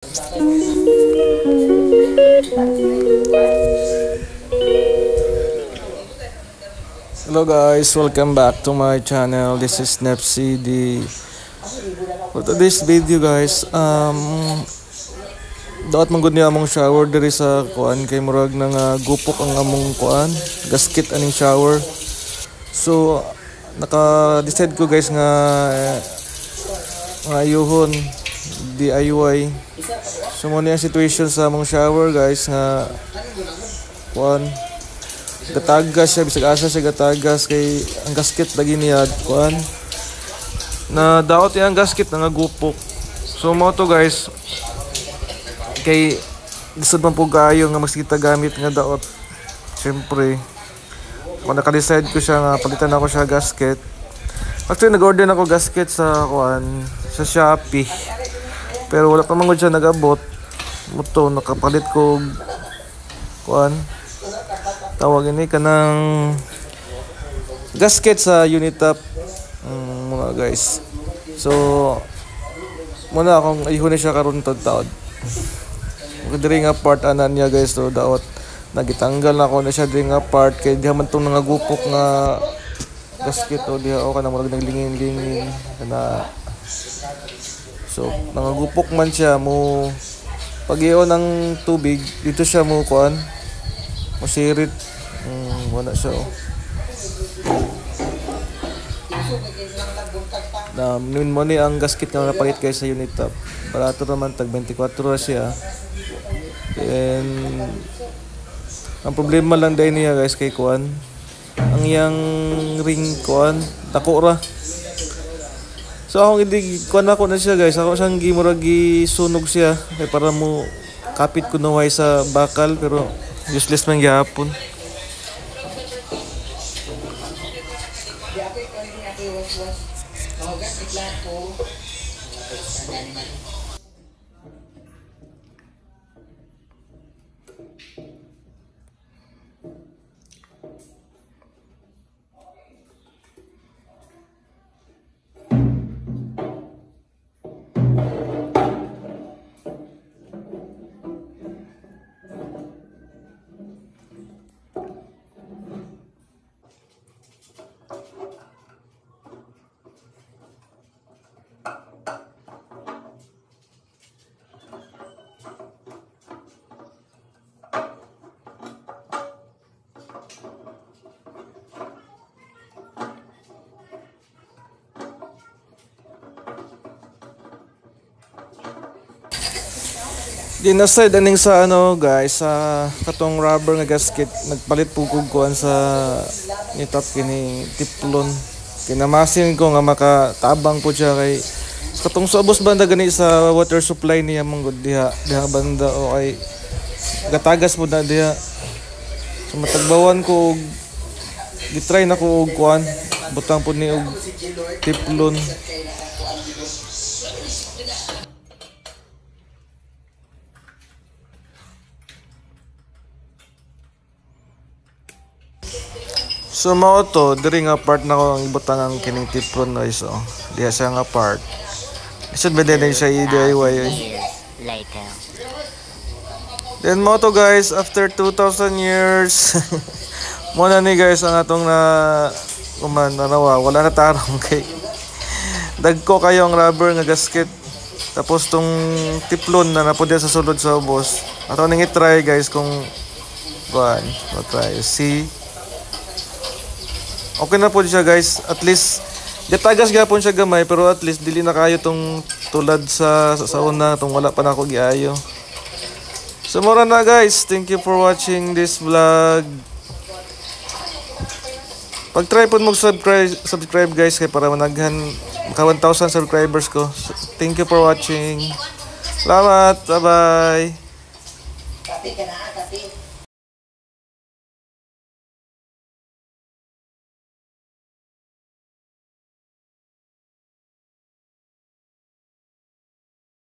Hello guys, welcome back to my channel. This is NepCD. For today's video guys, dapat manggod niya among shower diri sa kuan kay murag nang gupok ang among kuan, gasket aning shower. So naka-decide ko guys nga ayuhon DIY. So mo niya situation sa among shower guys nga kuan gatagas siya, bisag asa siya gatagas kay ang gasket lagi niya kuan na daot yang gasket nga gupok. So mo to guys kay lisod man po kayo nga mas kita gamit nga daot. Siyempre kung naka-decide ko siya nga palitan ako siya gasket. Actually nag-order ako gasket sa kuan sa Shopee, pero wala pa man siya nag-abot. Muto nakapalit ko kuan tawag ini kanang gasket sa Unitap mga guys. So muna akong ayuhon siya karon taud-taud. Diri nga part anan niya guys, so daot nagitanggal na ako na siya diri nga part kay diha man tong nangagupok nga gasket o diha o kana murag naglingin-lingin kana. So nangagupok man siya mo pag-iyon ng tubig dito siya mo kuan masirit. Wala siya na min mo ni ang gasket nga napalit kay sa Unitap. Barato naman tag 24 siya. And ang problema lang dahil niya guys kay kuan ang yang ring kuan dako ra. So ako hindi kuan ako na siya guys, ako sang gimuragi sunog siya kay para mo kapit ko naway sa bakal, pero useless man gyapon. Dinaside aning sa ano guys sa katong rubber nga gasket nagpalit pugog kuan sa Unitap kini tiplon. Kinamasin ko nga makatabang po siya kay katong subos banda gani sa water supply niya manggod diha banda o ay gatagas mo na diha. So matagbawan ko gitry na ko og kuan butang pud ni og tiplon. So mao to diri nga part na ko ang ibutang ang kining tiplon guys. Oh diha siya nga part isod ba din siya i-DIY later. Then mo to guys after 2,000 years mo na ni guys ang atong na kuman narawa wala na tarong kay dagko kayo ang rubber nga gasket, tapos tong tiplon na napod sa sulod sa ubos. Ato ning i-try guys kung kuan try see. Okay na po siya guys, at least gatagas gapon siya gamay, pero at least dili na kayo tong tulad sa una tong wala pa na ako giayo. So mura na guys, thank you for watching this vlog. Pag try po mo subscribe guys kay para managhan maka 1,000 subscribers ko. So, thank you for watching. Salamat, bye bye.